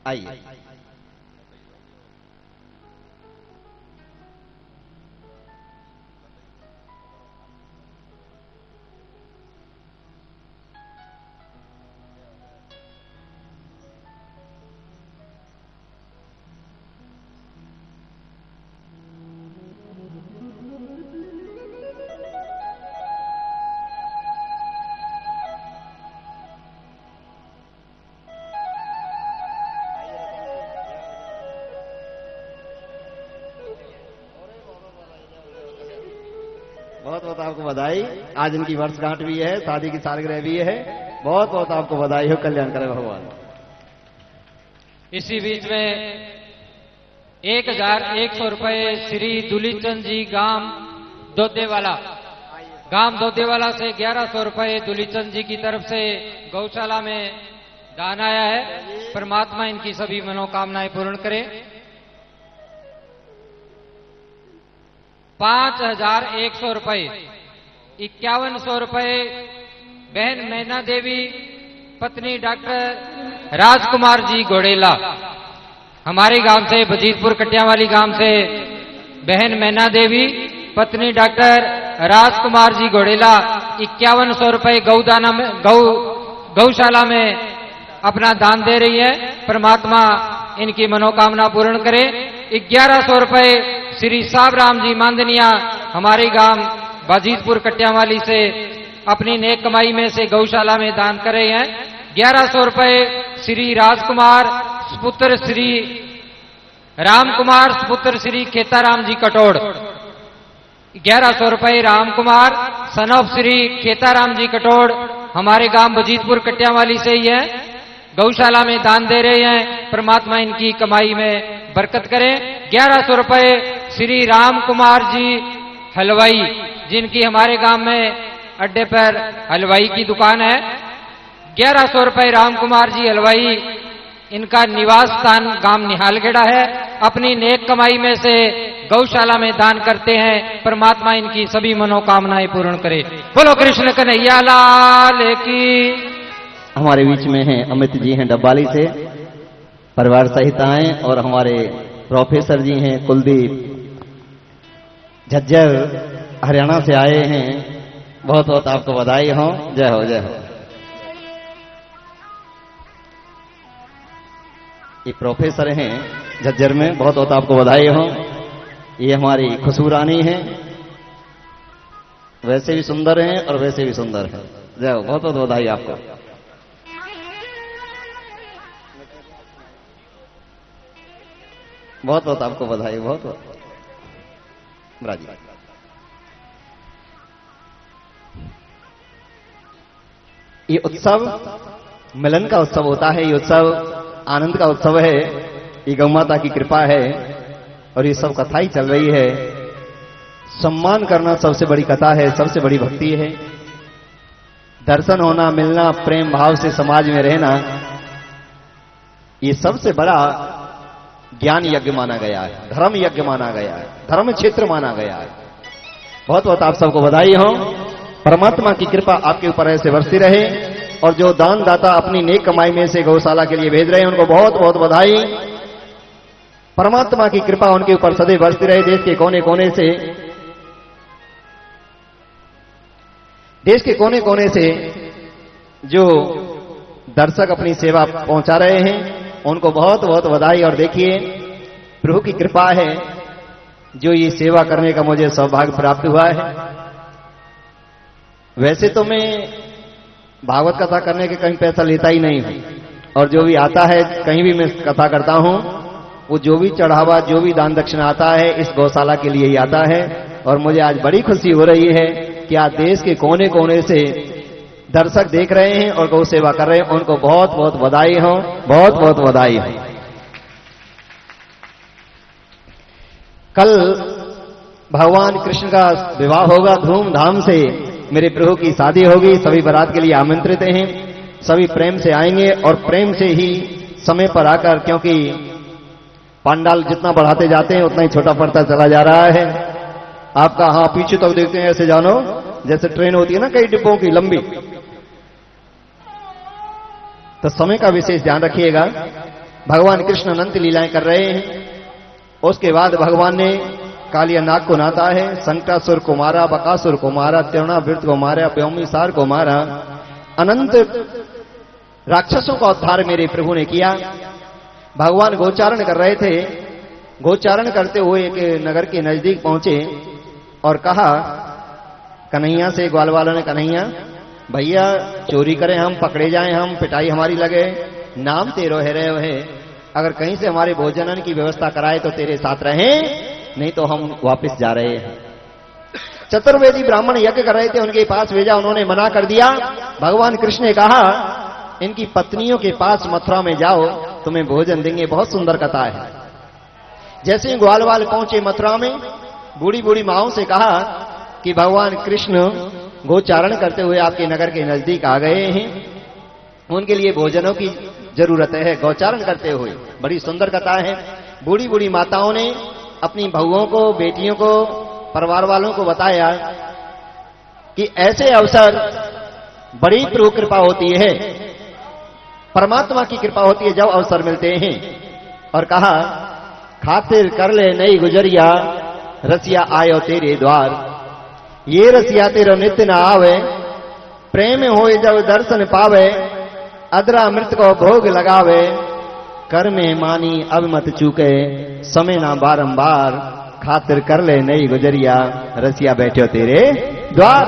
आइए। बहुत बहुत आपको बधाई। आज इनकी वर्षगांठ भी है, शादी की सालगिरह भी है। बहुत बहुत आपको बधाई हो, कल्याण करे भगवान। इसी बीच में 1100 रुपए श्री दुलीचंद जी गांव दोदेवाला से 1100 रुपए दुलीचंद जी की तरफ से गौशाला में दान आया है। परमात्मा इनकी सभी मनोकामनाएं पूर्ण करे। 5100 रुपए, 5100 रुपए बहन मैना देवी पत्नी डॉक्टर राजकुमार जी घोड़ेला, हमारे गांव से बजीतपुर कटियावाली गांव से बहन मैना देवी पत्नी डॉक्टर राजकुमार जी घोड़ेला 5100 रुपए गौदाना में गौशाला में अपना दान दे रही है। परमात्मा इनकी मनोकामना पूर्ण करे। 1100 रुपए श्री साबराम जी मांदनिया, हमारे गांव बाजीतपुर कटियावाली से अपनी नेक कमाई में से गौशाला में दान कर रहे हैं। 1100 रुपए श्री राजकुमार सुपुत्र श्री रामकुमार सुपुत्र श्री खेताराम जी कटोड़, 1100 रुपए रामकुमार सन ऑफ श्री खेताराम जी कटोड़, हमारे गांव बजीतपुर कटियावाली से ही है, गौशाला में दान दे रहे हैं। परमात्मा इनकी कमाई में बरकत करें। 1100 रुपए श्री राम कुमार जी हलवाई, जिनकी हमारे गांव में अड्डे पर हलवाई की दुकान है। 1100 रुपए राम कुमार जी हलवाई, इनका निवास स्थान गांव निहालगढ़ा है। अपनी नेक कमाई में से गौशाला में दान करते हैं। परमात्मा इनकी सभी मनोकामनाएं पूर्ण करे। बोलो कृष्ण कन्हैया लाल की। हमारे बीच में हैं अमित जी हैं डब्बाली से, परिवार सहित आए, और हमारे प्रोफेसर जी हैं कुलदीप झज्जर हरियाणा से आए हैं। बहुत बहुत आपको बधाई हो। जय हो जय हो। ये प्रोफेसर हैं झज्जर में, बहुत बहुत आपको बधाई हो। ये हमारी खुशबू रानी है, वैसे भी सुंदर हैं और वैसे भी सुंदर है। जय हो, बहुत बहुत बधाई आपको। बहुत बहुत आपको बधाई। बहुत बहुत राजी। ये उत्सव मिलन का उत्सव होता है, ये उत्सव आनंद का उत्सव है, ये गौ माता की कृपा है। और ये सब कथा ही चल रही है। सम्मान करना सबसे बड़ी कथा है, सबसे बड़ी भक्ति है। दर्शन होना, मिलना, प्रेम भाव से समाज में रहना, ये सबसे बड़ा ज्ञान यज्ञ माना गया है, धर्म यज्ञ माना गया है, धर्म क्षेत्र माना गया है। बहुत बहुत आप सबको बधाई हो। परमात्मा की कृपा आपके ऊपर ऐसे बरसती रहे। और जो दान दाता अपनी नेक कमाई में से गौशाला के लिए भेज रहे हैं, उनको बहुत बहुत बधाई। परमात्मा की कृपा उनके ऊपर सदैव बरसती रहे। देश के कोने कोने से जो दर्शक अपनी सेवा पहुंचा रहे हैं, उनको बहुत बहुत बधाई। और देखिए, प्रभु की कृपा है जो ये सेवा करने का मुझे सौभाग्य प्राप्त हुआ है। वैसे तो मैं भागवत कथा करने के कहीं पैसा लेता ही नहीं हूं, और जो भी आता है, कहीं भी मैं कथा करता हूं, वो जो भी चढ़ावा, जो भी दान दक्षिणा आता है, इस गौशाला के लिए ही आता है। और मुझे आज बड़ी खुशी हो रही है कि आज देश के कोने कोने से दर्शक देख रहे हैं और गौ सेवा कर रहे हैं। उनको बहुत बहुत बधाई हो, बहुत बहुत बधाई हो। कल भगवान कृष्ण का विवाह होगा धूमधाम से। मेरे प्रभु की शादी होगी, सभी बारात के लिए आमंत्रित हैं। सभी प्रेम से आएंगे और प्रेम से ही समय पर आकर, क्योंकि पंडाल जितना बढ़ाते जाते हैं उतना ही छोटा पड़ता चला जा रहा है। आपका हाँ पीछे तक देखते हैं, ऐसे जानो जैसे ट्रेन होती है ना कई डिब्बों की लंबी। तो समय का विशेष ध्यान रखिएगा। भगवान कृष्ण अनंत लीलाएं कर रहे हैं। उसके बाद भगवान ने कालिया नाग को नाता है, संकटासुर को मारा, बकासुर को मारा, त्रिणावृत को मारा, व्योमिसार को मारा, अनंत राक्षसों का उद्धार मेरे प्रभु ने किया। भगवान गोचारण कर रहे थे। गोचारण करते हुए एक नगर के नजदीक पहुंचे और कहा कन्हैया से, ग्वाल वालों ने, कन्हैया भैया चोरी करें हम, पकड़े जाएं हम, पिटाई हमारी लगे, नाम तेरो है रहे है, अगर कहीं से हमारे भोजन की व्यवस्था कराए तो तेरे साथ रहें, नहीं तो हम वापस जा रहे हैं। चतुर्वेदी ब्राह्मण यज्ञ कर रहे थे, उनके पास भेजा, उन्होंने मना कर दिया। भगवान कृष्ण ने कहा इनकी पत्नियों के पास मथुरा में जाओ, तुम्हें भोजन देंगे, बहुत सुंदर कथा है। जैसे ही ग्वाल वाल पहुंचे मथुरा में, बूढ़ी बूढ़ी माओं से कहा कि भगवान कृष्ण गोचारण करते हुए आपके नगर के नजदीक आ गए हैं, उनके लिए भोजनों की जरूरत है, गोचारण करते हुए। बड़ी सुंदर कथा है। बूढ़ी बूढ़ी माताओं ने अपनी बहुओं को, बेटियों को, परिवार वालों को बताया कि ऐसे अवसर बड़ी प्रभु कृपा होती है, परमात्मा की कृपा होती है जब अवसर मिलते हैं। और कहा खातिर कर ले नई गुजरिया, रसिया आयो तेरे द्वार, ये रसिया तेरो नित्य न आवे, प्रेम होए जब दर्शन पावे, अदरा मृत को भोग लगावे, कर में मानी अब मत चूके, समय ना बारंबार, खातिर कर ले नई गुजरिया, रसिया बैठो तेरे द्वार।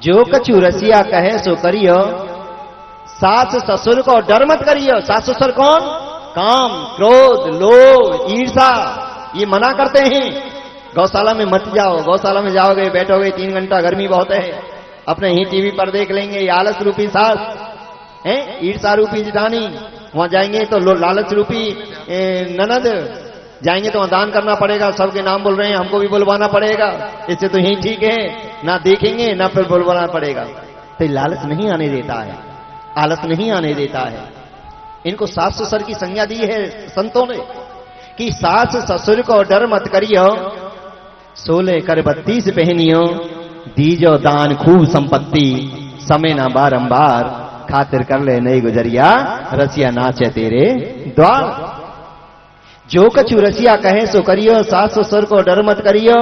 जो कछु रसिया कहे सो करियो, सास ससुर को डर मत करियो। सास ससुर कौन? काम, क्रोध, लोभ, ईर्षा, ये मना करते हैं। गौशाला में मत जाओ, गौशाला में जाओगे बैठोगे 3 घंटा, गर्मी बहुत है, अपने ही टीवी पर देख लेंगे। ये आलस रूपी सास है, ईर्षा रूपी जिठानी, वहां जाएंगे तो लालच रूपी ननद, जाएंगे तो वहां दान करना पड़ेगा, सबके नाम बोल रहे हैं, हमको भी बुलवाना पड़ेगा, इससे तो ही ठीक है, ना देखेंगे ना फिर बुलवाना पड़ेगा। तो लालच नहीं आने देता है, आलस नहीं आने देता है। इनको सास ससुर की संज्ञा दी है संतों ने कि सास ससुर को डर मत करियो, 16 कर 32 पहनियो, दीजो दान खूब संपत्ति, समय ना बारंबार, खातिर कर ले नई गुजरिया, रसिया नाचे तेरे द्वार। जो कछु रसिया कहे सो करियो, सास ससुर को डर मत करियो,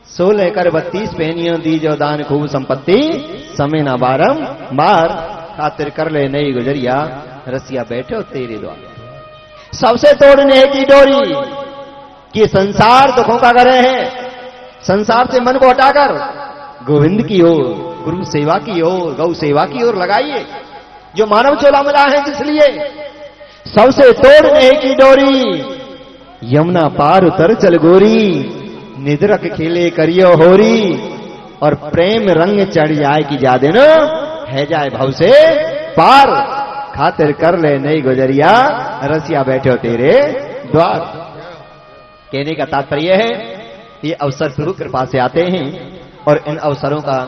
16 कर 32 पहनियो, दीजो दान खूब संपत्ति, समय ना बारंबार, खातिर कर ले नई गुजरिया, रसिया बैठो तेरे द्वार। सबसे तोड़ने की डोरी कि संसार दुखों का घर है, संसार से मन को हटाकर गोविंद की ओर, गुरु सेवा की ओर, गौ सेवा की ओर लगाइए, जो मानव चोला मिला है जिसलिए। सबसे तोड़ने की डोरी, यमुना पार उतर चल गोरी, निद्रक खेले करियो होरी, और प्रेम रंग चढ़ जाए कि जा देना है जाए भव से पार, खातिर कर ले नई गुजरिया, रसिया बैठो तेरे द्वार। कहने का तात्पर्य है ये अवसर प्रभु कृपा से आते हैं और इन अवसरों का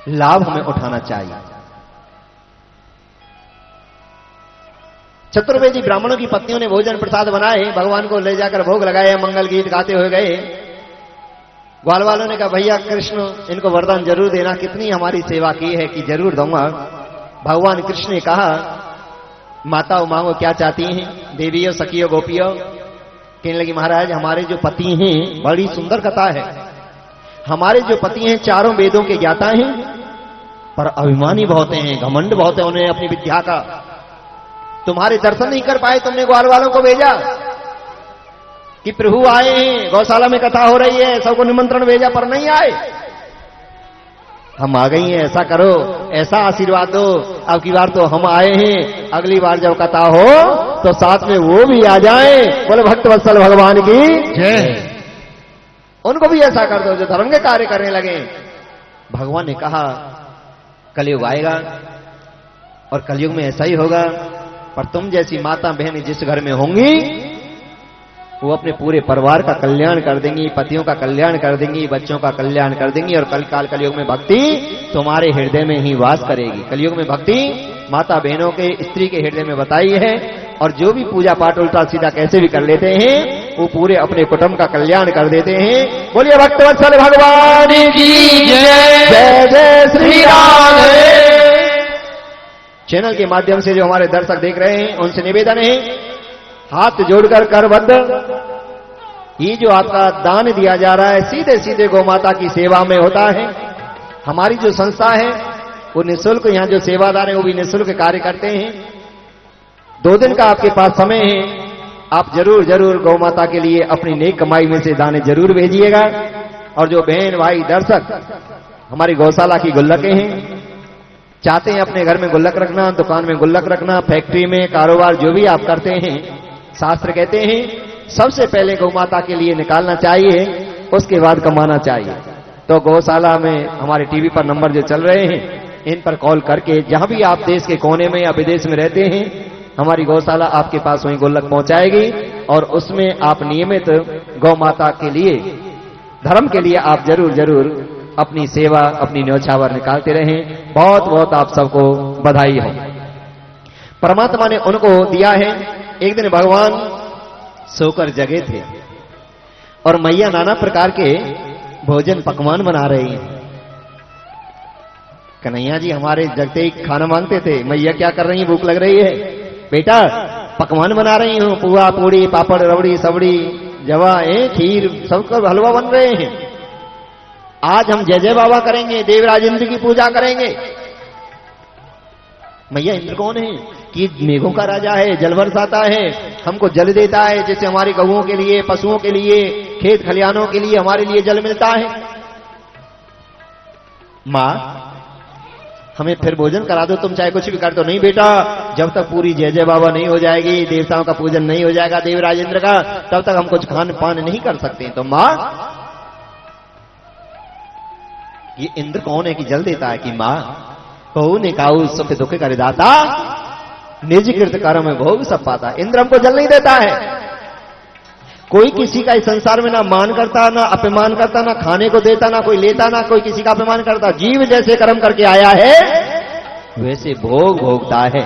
लाभ हमें उठाना चाहिए। चतुर्वेदी ब्राह्मणों की पत्नियों ने भोजन प्रसाद बनाए, भगवान को ले जाकर भोग लगाया, मंगल गीत गाते हुए गए। ग्वाल वालों ने कहा भैया कृष्ण इनको वरदान जरूर देना, कितनी हमारी सेवा की है कि जरूर दूंगा। भगवान कृष्ण ने कहा माताओं मांगो क्या चाहती हैं, देवियों सखियों गोपियों। कहने लगी महाराज हमारे जो पति हैं, बड़ी सुंदर कथा है, हमारे जो पति हैं चारों वेदों के ज्ञाता हैं, पर अभिमानी बहुत हैं, घमंड बहुत है उन्हें अपनी विद्या का। तुम्हारे दर्शन नहीं कर पाए, तुमने ग्वाल वालों को भेजा कि प्रभु आए हैं, गौशाला में कथा हो रही है, सबको निमंत्रण भेजा पर नहीं आए। हम आ गई हैं, ऐसा करो, ऐसा आशीर्वाद दो, अब की बार तो हम आए हैं, अगली बार जब कथा हो तो साथ में वो भी आ जाएं। बोले भक्त वत्सल भगवान की जय। उनको भी ऐसा कर दो जो धर्म के कार्य करने लगे। भगवान ने कहा कलयुग आएगा और कलयुग में ऐसा ही होगा, पर तुम जैसी माता बहन जिस घर में होंगी वो अपने पूरे परिवार का कल्याण कर देंगी, पतियों का कल्याण कर देंगी, बच्चों का कल्याण कर देंगी, और कलयुग में भक्ति तुम्हारे हृदय में ही वास करेगी। कलयुग में भक्ति माता बहनों के, स्त्री के हृदय में बताई है, और जो भी पूजा पाठ उल्टा सीधा कैसे भी कर लेते हैं वो पूरे अपने कुटुंब का कल्याण कर देते हैं। बोलिए भक्तवत्सल भगवान की जय, जय जय श्री राम। चैनल के माध्यम से जो हमारे दर्शक देख रहे हैं उनसे निवेदन है, हाथ जोड़कर करबद्ध ये जो आपका दान दिया जा रहा है सीधे सीधे गौ माता की सेवा में होता है। हमारी जो संस्था है वो निःशुल्क, यहाँ जो सेवादार है वो भी निःशुल्क कार्य करते हैं। 2 दिन का आपके पास समय है, आप जरूर जरूर गौ माता के लिए अपनी नेक कमाई में से दाने जरूर भेजिएगा। और जो बहन भाई दर्शक हमारी गौशाला की गुल्लकें हैं, चाहते हैं अपने घर में गुल्लक रखना, दुकान में गुल्लक रखना, फैक्ट्री में कारोबार जो भी आप करते हैं, शास्त्र कहते हैं सबसे पहले गौ माता के लिए निकालना चाहिए, उसके बाद कमाना चाहिए। तो गौशाला में हमारे टीवी पर नंबर जो चल रहे हैं इन पर कॉल करके जहां भी आप देश के कोने में या विदेश में रहते हैं, हमारी गौशाला आपके पास वहीं गुल्लक पहुंचाएगी और उसमें आप नियमित गौ माता के लिए, धर्म के लिए आप जरूर जरूर अपनी सेवा, अपनी न्योछावर निकालते रहें। बहुत बहुत आप सबको बधाई हो। परमात्मा ने उनको दिया है। एक दिन भगवान सोकर जगे थे और मैया नाना प्रकार के भोजन पकवान बना रही हैं। कन्हैया जी हमारे जगते ही खाना मांगते थे, मैया क्या कर रही है, भूख लग रही है, बेटा पकवान बना रही हूं, पुआ पूड़ी पापड़ रबड़ी सबड़ी जवा खीर सबका हलवा बन रहे हैं। आज हम जय जय बाबा करेंगे, देवराज इंद्र की पूजा करेंगे। मैया इंद्र कौन है कि मेघों का राजा है, जल बरसाता है, हमको जल देता है, जैसे हमारी गऊओं के लिए, पशुओं के लिए, खेत खलिहानों के लिए हमारे लिए जल मिलता है। मां हमें फिर भोजन करा दो, तुम चाहे कुछ भी कर दो। नहीं बेटा, जब तक पूरी जय जय बाबा नहीं हो जाएगी, देवताओं का पूजन नहीं हो जाएगा देवराज इंद्र का, तब तक हम कुछ खान पान नहीं कर सकते। तो मां ये इंद्र कौन है कि जल देता है कि मां कहू ने काऊ सुख दुख कर दाता, निज कृत कर्म में भोग सब पाता। इंद्र हमको जल नहीं देता है। कोई किसी का इस संसार में ना मान करता, ना अपमान करता, ना खाने को देता, ना कोई लेता, ना कोई किसी का अपमान करता। जीव जैसे कर्म करके आया है वैसे भोग भोगता है।